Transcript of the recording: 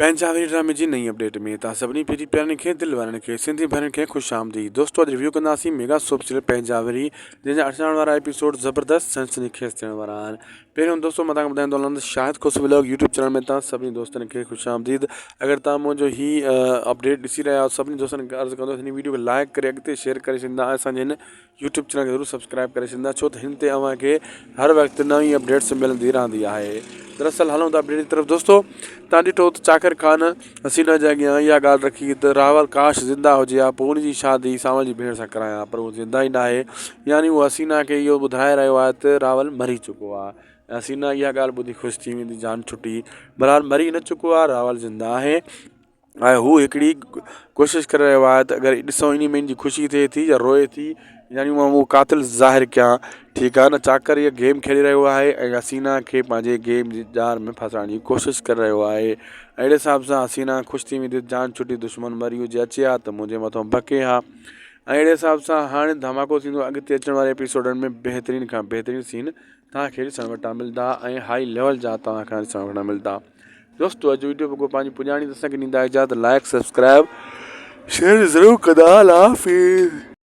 पंजाबी ड्रामे जी नई अपडेट में तव्हां सभिनी पहिरीं प्यारनि खे दिलि वारनि खे सिंधी भेनरुनि खे ख़ुशि आमदीद। दोस्तों अॼु रिव्यू कंदासीं मेगा सोप सीरियल पंजाबी जंहिंजा अचण वारा एपिसोड ज़बरदस्त सनसनीखेज़ थियण वारा आहिनि। पहिरियों दोस्तों मां तव्हांखे ॿुधाईंदो हलंदुसि शाहिद खुश व्लॉग यूट्यूब चैनल में तव्हां सभिनी दोस्तनि खे ख़ुशि आमदीद। अगरि तव्हां मुंहिंजो अपडेट ॾिसी रहिया आहियो सभिनी दोस्तनि खे अर्ज़ु कंदो हिन वीडियो खे लाइक करे अॻिते शेयर करे छॾींदा ऐं असांजे हिन यूट्यूब चैनल खे ज़रूरु सब्सक्राइब करे छॾींदा, छो त हिन ते अव्हांखे हर वक़्तु नई अपडेट्स मिलंदी रहंदी आहे। दरअसल हलूं था अपडेट की तरफ। दोस्तों तव्हां ॾिठो त चाकर ख़ान हसीना जे अॻियां इहा ॻाल्हि रखी त रावल काश ज़िंदा हुजे हा पोइ उनजी शादी सांवल जी भेण सां करायां, पर उहो ज़िंदा ई न आहे। यानी उहो हसीना खे इहो ॿुधाए रहियो आहे त रावल मरी चुको आहे। हसीना इहा ॻाल्हि ॿुधी ख़ुशि थी वेंदी, जान छुटी। बहरहाल मरी न चुको आहे, रावल ज़िंदा आहे ऐं हू हिकिड़ी कोशिशि करे रहियो आहे त अगरि ॾिसूं इन में इनजी ख़ुशी थिए थी या रोए थी, यानी मां उहो कातिल ज़ाहिर कयां। ठीकु आहे न, चाकर इहा गेम खेली रहियो आहे ऐं हसीना खे पंहिंजे गेम जी जार में फसाइण जी कोशिशि करे रहियो आहे। अहिड़े हिसाब सां हसीना ख़ुशि थी वेंदी, जान छुटी, दुश्मन मरी हुजे अचे हा त मुंहिंजे मथां बके हा। अहिड़े हिसाब सां हाणे धमाको थींदो अॻिते अचण वारे एपिसोडनि में। बहितरीन खां बहितरीन सीन तव्हांखे ॾिसण वटां मिलंदा ऐं हाई लेवल जा तव्हांखे ॾिसण वटां मिलंदा। दोस्तों अॼु वीडियो पोइ पंहिंजी पुॼाणी असांखे ॾींदा इजाज़त। लाइक सब्सक्राइब शेयर ज़रूरु कंदा। अल्लाह हाफ़िज़।